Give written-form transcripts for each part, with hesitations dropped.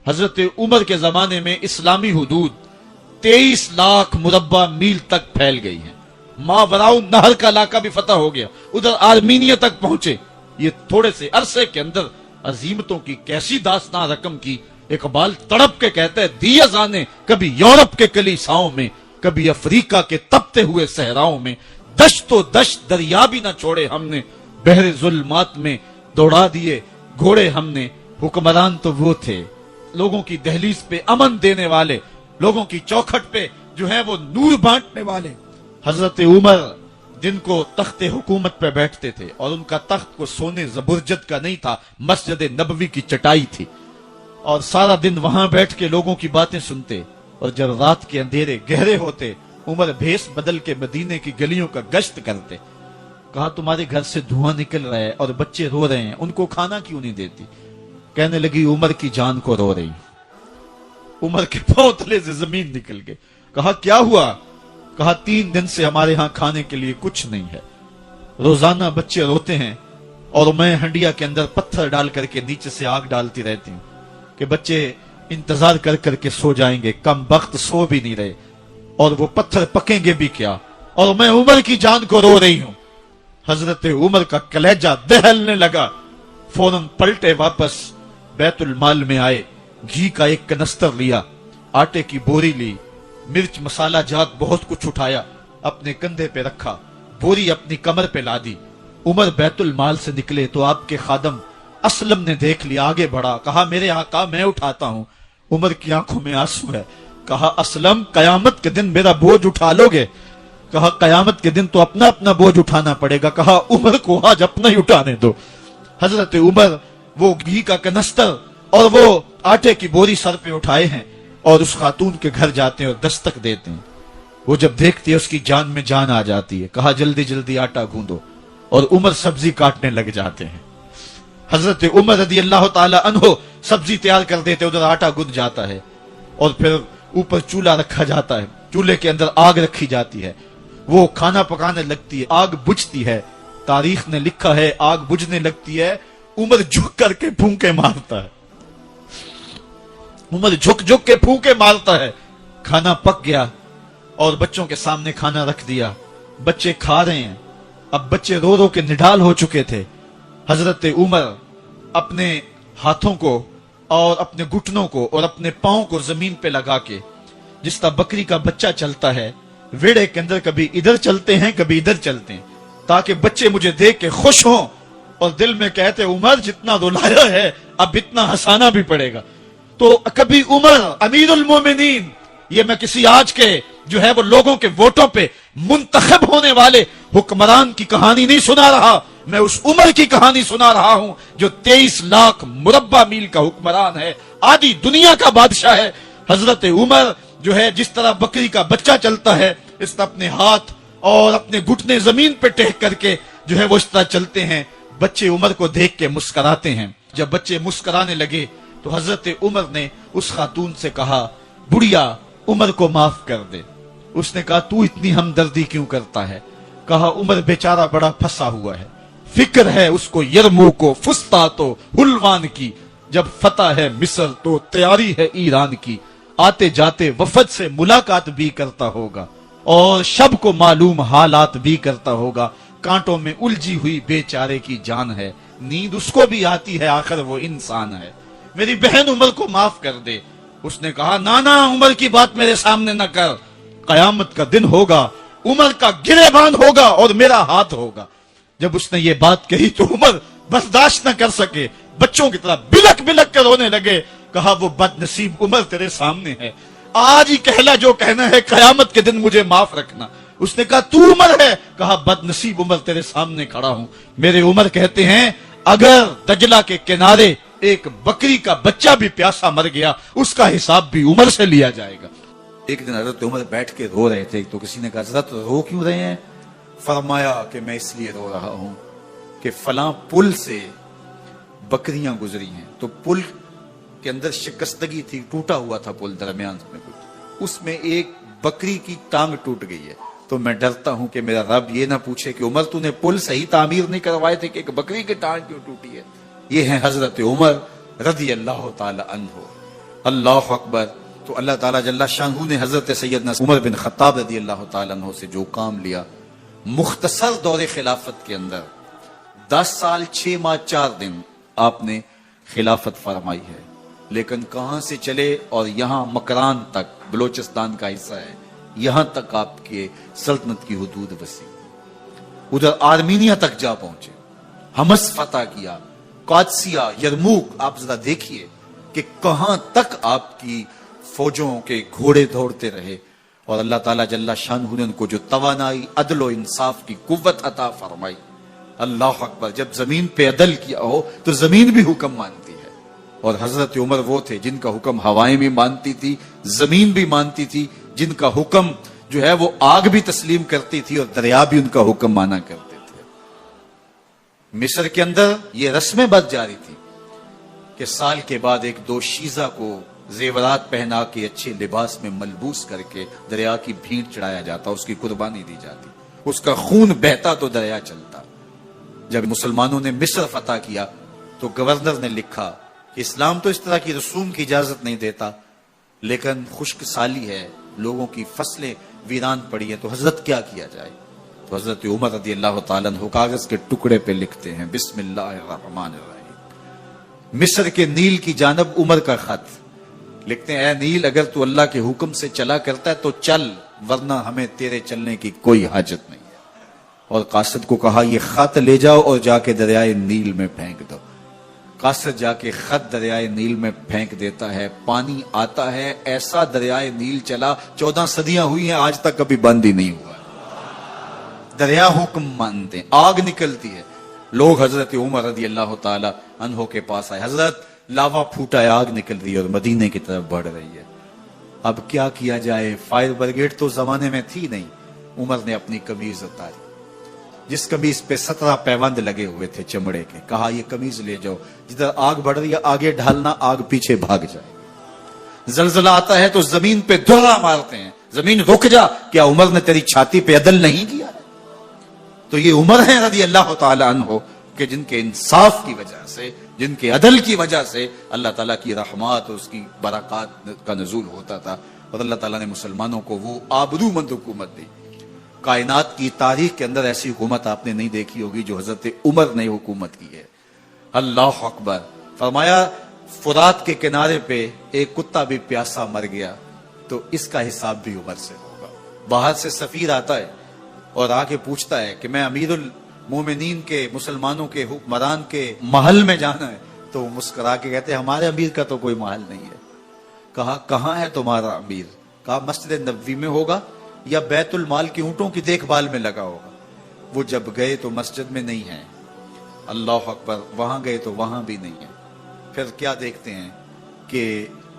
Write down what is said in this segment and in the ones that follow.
حضرت عمر کے زمانے میں اسلامی حدود 23 لاکھ مربع میل تک پھیل گئی ہیں. ماوراء نہر کا علاقہ بھی فتح ہو گیا, ادھر آرمینیا تک پہنچے. یہ تھوڑے سے عرصے کے اندر عظیمتوں کی کیسی داستان رقم کی. اقبال تڑپ کے کہتا ہے دی ازانے کبھی یورپ کے کلیساؤں میں, کبھی افریقہ کے تپتے ہوئے صحراؤں میں, دشت و دشت دریا بھی نہ چھوڑے ہم نے, بحر ظلمات میں دوڑا دیے گھوڑے ہم نے. حکمران تو وہ تھے لوگوں کی دہلیز پہ امن دینے والے, لوگوں کی چوکھٹ پہ جو ہے وہ نور بانٹنے والے. حضرت عمر جن کو تخت حکومت پہ بیٹھتے تھے, اور ان کا تخت کو سونے زبرجد کا نہیں تھا, مسجد نبوی کی چٹائی تھی, اور سارا دن وہاں بیٹھ کے لوگوں کی باتیں سنتے. اور جب رات کے اندھیرے گہرے ہوتے, عمر بھیس بدل کے مدینے کی گلیوں کا گشت کرتے. کہا تمہارے گھر سے دھواں نکل رہا ہے اور بچے رو رہے ہیں, ان کو کھانا کیوں نہیں دیتی؟ کہنے لگی عمر کی جان کو رو رہی. عمر کے پاؤں تلے سے زمین نکل گئے. کہا کیا ہوا؟ کہا 3 دن سے ہمارے ہاں کھانے کے لیے کچھ نہیں ہے. روزانہ بچے روتے ہیں اور میں ہنڈیا کے اندر پتھر ڈال کر کے نیچے سے آگ ڈالتی رہتی ہوں کہ بچے انتظار کر کر کے سو جائیں گے. کم وقت سو بھی نہیں رہے, اور وہ پتھر پکیں گے بھی کیا, اور میں عمر کی جان کو رو رہی ہوں. حضرت عمر کا کلیجہ دہلنے لگا. فوراً پلٹے واپس بیت المال میں آئے, گھی کا ایک کنستر لیا, آٹے کی بوری لی, مرچ مسالہ جات بہت کچھ اٹھایا, اپنے کندھے پہ رکھا, بوری اپنی کمر پہ لا دی. عمر بیت المال سے نکلے تو آپ کے خادم اسلم نے دیکھ لیا, آگے بڑھا, کہا میرے آقا میں اٹھاتا ہوں. عمر کی آنکھوں میں آنسو ہے. کہا اسلم قیامت کے دن میرا بوجھ اٹھا لو گے؟ کہا قیامت کے دن تو اپنا اپنا بوجھ اٹھانا پڑے گا. کہا عمر کو آج اپنا ہی اٹھانے دو. حضرت عمر وہ گھی کا کنستر اور وہ آٹے کی بوری سر پہ اٹھائے ہیں اور اس خاتون کے گھر جاتے ہیں اور دستک دیتے ہیں. وہ جب دیکھتی ہے اس کی جان میں جان آ جاتی ہے. کہا جلدی جلدی آٹا گوندو, اور عمر سبزی کاٹنے لگ جاتے ہیں. حضرت عمر رضی اللہ تعالی عنہ سبزی تیار کر دیتے, ادھر آٹا گند جاتا ہے, اور پھر اوپر چولہا رکھا جاتا ہے, چولہے کے اندر آگ رکھی جاتی ہے, وہ کھانا پکانے لگتی ہے, آگ بجھتی ہے. تاریخ نے لکھا ہے آگ بجھنے لگتی ہے, عمر جھک کر کے پھونکے مارتا ہے. عمر جھک جھک کے پھونکے مارتا ہے. کھانا پک گیا اور بچوں کے سامنے کھانا رکھ دیا. بچے کھا رہے ہیں. اب بچے رو رو کے نڈال ہو چکے تھے. حضرت عمر اپنے ہاتھوں کو اور اپنے گھٹنوں کو اور اپنے پاؤں کو زمین پہ لگا کے, جس طرح بکری کا بچہ چلتا ہے ویڑے کے اندر, کبھی ادھر چلتے ہیں کبھی ادھر چلتے ہیں, تاکہ بچے مجھے دیکھ کے خوش ہوں اور دل میں کہتے عمر جتنا رلایا ہے اب اتنا ہنسانا بھی پڑے گا. تو کبھی عمر امیر المومنین, یہ میں کسی آج کے جو ہے وہ لوگوں کے ووٹوں پہ منتخب ہونے والے حکمران کی کہانی نہیں سنا رہا, میں اس عمر کی کہانی سنا رہا ہوں جو 23 لاکھ مربع میل کا حکمران ہے, آدھی دنیا کا بادشاہ ہے. حضرت عمر جو ہے جس طرح بکری کا بچہ چلتا ہے اس طرح اپنے ہاتھ اور اپنے گھٹنے زمین پہ ٹیک کر کے جو ہے وہ اس طرح چلتے ہیں. بچے عمر کو دیکھ کے مسکراتے ہیں. جب بچے مسکرانے لگے تو حضرت عمر نے اس خاتون سے کہا بڑھیا عمر کو معاف کر دے. اس نے کہا تو اتنی ہمدردی کیوں کرتا ہے؟ کہا عمر بیچارہ بڑا پھنسا ہوا ہے, فکر ہے اس کو یرموک و فسطاط و حلوان کی, جب فتح ہے مصر تو تیاری ہے ایران کی, آتے جاتے وفد سے ملاقات بھی کرتا ہوگا اور شب کو معلوم حالات بھی کرتا ہوگا, کانٹوں میں الجھی ہوئی بیچارے کی جان ہے, نیند اس کو بھی آتی ہے آخر وہ انسان ہے, میری بہن عمر کو معاف کر دے. اس نے کہا نانا عمر کی بات میرے سامنے نہ کر, قیامت کا دن ہوگا, عمر کا گریبان ہوگا اور میرا ہاتھ ہوگا. جب اس نے یہ بات کہی تو عمر برداشت نہ کر سکے, بچوں کی طرح بلک بلک کر رونے لگے. کہا وہ بد نصیب عمر تیرے سامنے ہے, آج ہی کہلا جو کہنا ہے, قیامت کے دن مجھے معاف رکھنا. اس نے کہا تو عمر ہے؟ کہا بد نصیب عمر تیرے سامنے کھڑا ہوں. میرے عمر کہتے ہیں اگر دجلہ کے کنارے ایک بکری کا بچہ بھی پیاسا مر گیا اس کا حساب بھی عمر سے لیا جائے گا. ایک دن حضرت عمر بیٹھ کے رو رہے تھے, تو کسی نے کہا حضرت رو کیوں رہے ہیں؟ فرمایا کہ میں اس لیے رو رہا ہوں کہ فلاں پل سے بکریاں گزری ہیں, تو پل کے اندر شکستگی تھی, ٹوٹا ہوا تھا پل درمیان میں کچھ, اس میں ایک بکری کی ٹانگ ٹوٹ گئی ہے, تو میں ڈرتا ہوں کہ میرا رب یہ نہ پوچھے کہ عمر تو نے پل صحیح تعمیر نہیں کروائے تھے کہ ایک بکری کی ٹانگ کیوں ٹوٹی ہے. یہ ہیں حضرت عمر رضی اللہ تعالی عنہ. اللہ اکبر. تو اللہ تعالیٰ جل شانہ نے حضرت سیدنا عمر بن خطاب رضی اللہ تعالیٰ عنہ سے جو کام لیا، مختصر دور خلافت کے اندر 10 سال 6 ماہ 4 دن آپ نے خلافت فرمائی ہے، لیکن کہاں سے چلے اور یہاں مکران تک، بلوچستان کا حصہ ہے، یہاں تک آپ کے سلطنت کی حدود وسیع، ادھر آرمینیا تک جا پہنچے، حمص فتح کیا، قادسیہ، یرموک. آپ ذرا دیکھیے کہ کہاں تک آپ کی فوجوں کے گھوڑے دوڑتے رہے، اور اللہ تعالیٰ جل شانہ نے ان کو جو توانائی، عدل و انصاف کی قوت عطا فرمائی. اللہ اکبر. جب زمین پہ عدل کیا ہو تو زمین بھی حکم مانتی ہے، اور حضرت عمر وہ تھے جن کا حکم ہوائیں بھی مانتی تھی، زمین بھی مانتی تھی، جن کا حکم جو ہے وہ آگ بھی تسلیم کرتی تھی اور دریا بھی ان کا حکم مانا کرتے تھے. مصر کے اندر یہ رسمیں بد جاری تھی کہ سال کے بعد 1-2 شیزہ کو زیورات پہنا کے اچھے لباس میں ملبوس کر کے دریا کی بھیڑ چڑھایا جاتا، اس کی قربانی دی جاتی، اس کا خون بہتا تو دریا چلتا. جب مسلمانوں نے مصر فتح کیا تو گورنر نے لکھا کہ اسلام تو اس طرح کی رسوم کی اجازت نہیں دیتا، لیکن خشک سالی ہے، لوگوں کی فصلیں ویران پڑی ہیں، تو حضرت کیا کیا جائے؟ تو حضرت عمر رضی اللہ تعالیٰ عنہ کاغذ کے ٹکڑے پہ لکھتے ہیں بسم اللہ الرحمن الرحیم. مصر کے نیل کی جانب عمر کا خط لکھتے ہیں، اے نیل اگر تو اللہ کے حکم سے چلا کرتا ہے تو چل، ورنہ ہمیں تیرے چلنے کی کوئی حاجت نہیں ہے. اور قاصد کو کہا یہ خط لے جاؤ اور جا کے دریائے نیل میں پھینک دو. قاصد جا کے خط دریائے نیل میں پھینک دیتا ہے، پانی آتا ہے، ایسا دریائے نیل چلا 14 صدیاں ہوئی ہیں آج تک کبھی بند ہی نہیں ہوا. دریا حکم مانتے ہیں، آگ نکلتی ہے. لوگ حضرت عمر رضی اللہ تعالی عنہ کے پاس آئے، حضرت لاوا پھوٹا ہے، آگ نکل رہی ہے اور مدینے کی طرف بڑھ رہی ہے، اب کیا کیا جائے؟ فائر بریگیڈ تو زمانے میں تھی نہیں. عمر نے اپنی قمیض اتاری، جس قمیض پہ 17 پیوند لگے ہوئے تھے چمڑے کے، کہا یہ قمیض لے جاؤ، جدھر آگ بڑھ رہی ہے آگے ڈھالنا، آگ پیچھے بھاگ جائے. زلزلہ آتا ہے تو زمین پہ دھرا مارتے ہیں، زمین رک جا، کیا عمر نے تیری چھاتی پہ عدل نہیں کیا؟ تو یہ عمر ہیں رضی اللہ تعالی عنہ کہ جن کے انصاف کی وجہ سے، جن کے عدل کی وجہ سے اللہ تعالیٰ کی رحمات اور اس کی برکات کا نزول ہوتا تھا، اور اللہ تعالیٰ نے مسلمانوں کو وہ آبرو مند حکومت دی. کائنات کی تاریخ کے اندر ایسی حکومت آپ نے نہیں دیکھی ہوگی جو حضرت عمر نے حکومت کی ہے. اللہ اکبر. فرمایا فرات کے کنارے پہ ایک کتا بھی پیاسا مر گیا تو اس کا حساب بھی عمر سے ہوگا. باہر سے سفیر آتا ہے اور آ کے پوچھتا ہے کہ میں امیر المومنین کے، مسلمانوں کے حکمران کے محل میں جانا ہے، تو وہ مسکرا کے کہتے ہیں ہمارے امیر کا تو کوئی محل نہیں ہے. کہا کہاں ہے تمہارا امیر؟ کہا مسجد نبوی میں ہوگا یا بیت المال کی اونٹوں کی دیکھ بھال میں لگا ہوگا. وہ جب گئے تو مسجد میں نہیں ہے. اللہ اکبر. وہاں گئے تو وہاں بھی نہیں ہے. پھر کیا دیکھتے ہیں کہ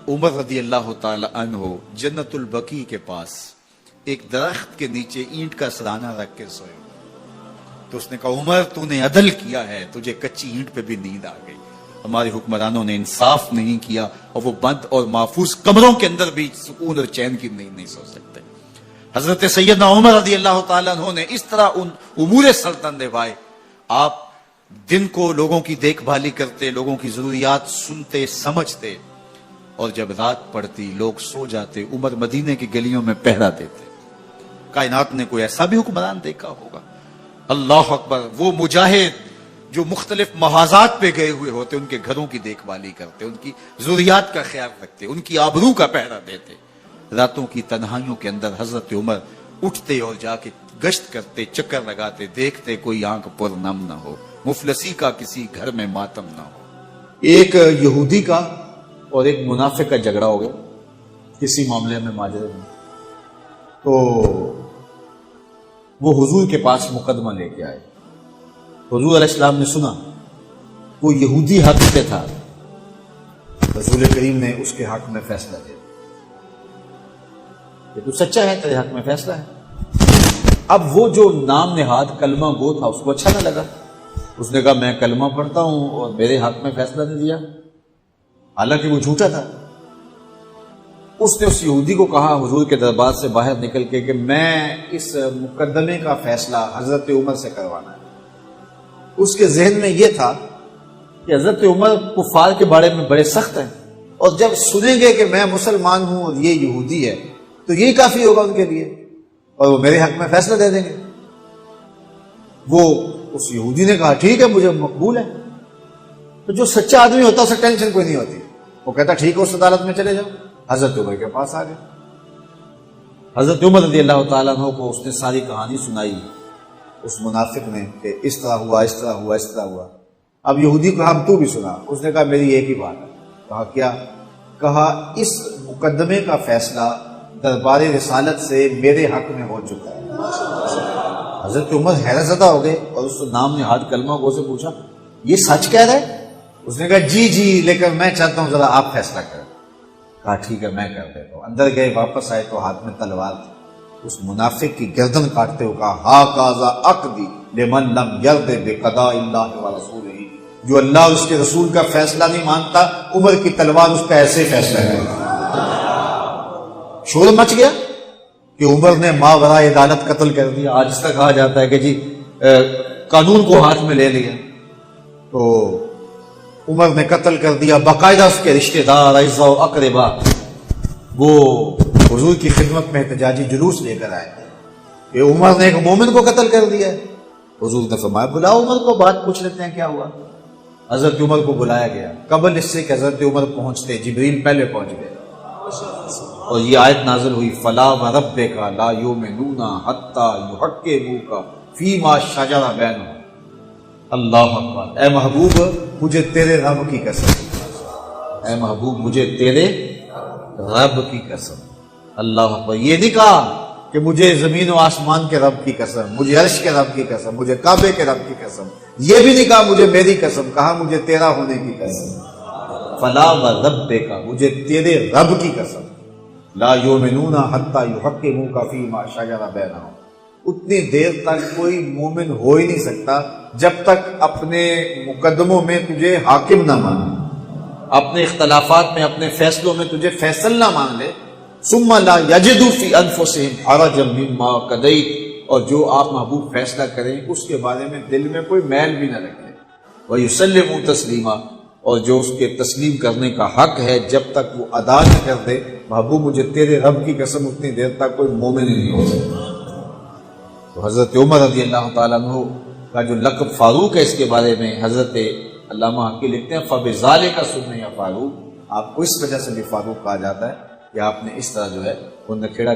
عمر رضی اللہ تعالی عنہ جنت البقیع کے پاس ایک درخت کے نیچے اینٹ کا سرانہ رکھ کے سوئے. تو اس نے کہا عمر تو نے عدل کیا ہے، تجھے کچی اینٹ پہ بھی نیند آ گئی. ہمارے حکمرانوں نے انصاف نہیں کیا اور وہ بند اور محفوظ کمروں کے اندر بھی سکون اور چین کی نیند نہیں سو سکتے. حضرت سیدنا عمر رضی اللہ تعالیٰ عنہ نے اس طرح ان امور سلطنت نبھائے. آپ دن کو لوگوں کی دیکھ بھالی کرتے، لوگوں کی ضروریات سنتے سمجھتے، اور جب رات پڑتی لوگ سو جاتے، عمر مدینے کی گلیوں میں پہرا دیتے. کائنات نے کوئی ایسا بھی حکمران دیکھا ہوگا؟ اللہ اکبر. وہ مجاہد جو مختلف محاذات پہ گئے ہوئے ہوتے، ان کے گھروں کی دیکھ بھالی کرتے، ان کی ضروریات کا خیال رکھتے، ان کی آبرو کا پہرا دیتے. راتوں کی تنہائیوں کے اندر حضرت عمر اٹھتے اور جا کے گشت کرتے، چکر لگاتے، دیکھتے کوئی آنکھ پر نم نہ ہو، مفلسی کا کسی گھر میں ماتم نہ ہو. ایک یہودی کا اور ایک منافق کا جھگڑا ہو گیا کسی معاملے میں، ماجرے میں. تو وہ حضور کے پاس مقدمہ لے کے آئے. حضور علیہ السلام نے سنا وہ یہودی حق پہ تھا. رسول کریم نے اس کے حق میں فیصلہ دیا کہ تو سچا ہے، تیرے حق میں فیصلہ ہے. اب وہ جو نام نہاد کلمہ گو تھا اس کو اچھا نہ لگا. اس نے کہا میں کلمہ پڑھتا ہوں اور میرے حق میں فیصلہ نہیں دیا، حالانکہ وہ جھوٹا تھا. اس نے اس یہودی کو کہا حضور کے دربار سے باہر نکل کے کہ میں اس مقدمے کا فیصلہ حضرت عمر سے کروانا ہے. اس کے ذہن میں یہ تھا کہ حضرت عمر کفار کے بارے میں بڑے سخت ہیں اور جب سنیں گے کہ میں مسلمان ہوں اور یہ یہودی ہے تو یہی کافی ہوگا ان کے لیے، اور وہ میرے حق میں فیصلہ دے دیں گے۔ وہ اس یہودی نے کہا ٹھیک ہے مجھے مقبول ہے۔ تو جو سچا آدمی ہوتا اسے ٹینشن کوئی نہیں ہوتی، وہ کہتا ٹھیک ہے اس عدالت میں چلے جاؤ۔ حضرت عمر کے پاس آ گئے، حضرت عمر رضی اللہ تعالیٰ عنہ کو اس نے ساری کہانی سنائی اس منافق نے کہ اس طرح ہوا، اس طرح ہوا، اس طرح ہوا۔ اب یہودی کو ہم تو بھی سنا، اس نے کہا میری ایک ہی بات ہے۔ کہا کیا؟ کہا اس مقدمے کا فیصلہ دربار رسالت سے میرے حق میں ہو چکا ہے۔ حضرت عمر حیرت زدہ ہو گئے اور اس نام نے ہاتھ کلمہ گو سے پوچھا یہ سچ کہہ رہا ہے؟ اس نے کہا جی جی، لیکن میں چاہتا ہوں ذرا آپ فیصلہ کریں۔ کہا ٹھیک ہے میں کر دیتا ہوں۔ اندر گئے، واپس آئے تو ہاتھ میں تلوار تھی۔ اس منافق کی گردن کاٹتے ہوئے کہا ہاکذا عقدی لمن لم یرض بقضاء اللہ ورسولہ، جو اللہ اور اس کے رسول کا فیصلہ نہیں مانتا، عمر کی تلوار اس کا ایسے فیصلہ ہے۔ شور مچ گیا کہ عمر نے ماوراء عدالت قتل کر دیا۔ آج تک کہا جاتا ہے کہ جی قانون کو ہاتھ میں لے لیا، تو عمر نے قتل کر دیا۔ باقاعدہ اس کے رشتہ دار، اعزاء و اقربا وہ حضور کی خدمت میں احتجاجی جلوس لے کر آئے کہ عمر نے ایک مومن کو قتل کر دیا ہے۔ حضور نے فرمایا بلاؤ عمر کو، بات پوچھ لیتے ہیں کیا ہوا۔ حضرت عمر کو بلایا گیا۔ قبل اس سے کہ حضرت عمر پہنچتے جبریل پہلے پہنچ گئے اور یہ آیت نازل ہوئی فلا وربک لا یؤمنون حتی یحکموک فیما شجر بینہم۔ اللہ اکبر۔ اے محبوب مجھے تیرے رب کی قسم، اے محبوب مجھے تیرے رب کی قسم۔ اللہ اکبر۔ یہ نہیں کہا کہ مجھے زمین و آسمان کے رب کی قسم، مجھے عرش کے رب کی قسم، مجھے کعبے کے رب کی قسم، یہ بھی نہیں کہا مجھے میری قسم، کہا مجھے تیرا ہونے کی قسم۔ فلا وربک، مجھے تیرے رب کی قسم، لا یؤمنون حتی یحکموک فیما شجر بینہم۔ اتنی دیر تک کوئی مومن ہو ہی نہیں سکتا جب تک اپنے مقدموں میں تجھے حاکم نہ مانے، اپنے اختلافات میں، اپنے فیصلوں میں تجھے فیصل نہ مان لے۔ ثم لا یجدوا فی انفسہم حرجا مما قضیت، اور جو آپ محبوب فیصلہ کریں اس کے بارے میں دل میں کوئی میل بھی نہ رکھے۔ ویسلموا تسلیما، اور جو اس کے تسلیم کرنے کا حق ہے جب تک وہ ادا نہ کر دے، محبوب مجھے تیرے رب کی قسم، اتنی دیر تک کوئی مومن ہی نہیں ہو سکتا۔ تو حضرت عمر رضی اللہ تعالیٰ عنہ کا جو لقب فاروق ہے، اس کے بارے میں حضرت علامہ حقی لکھتے ہیں فبذالک سمي فاروق، آپ کو اس وجہ سے بھی فاروق کہا جاتا ہے کہ آپ نے اس طرح جو ہے وہ نکھیڑا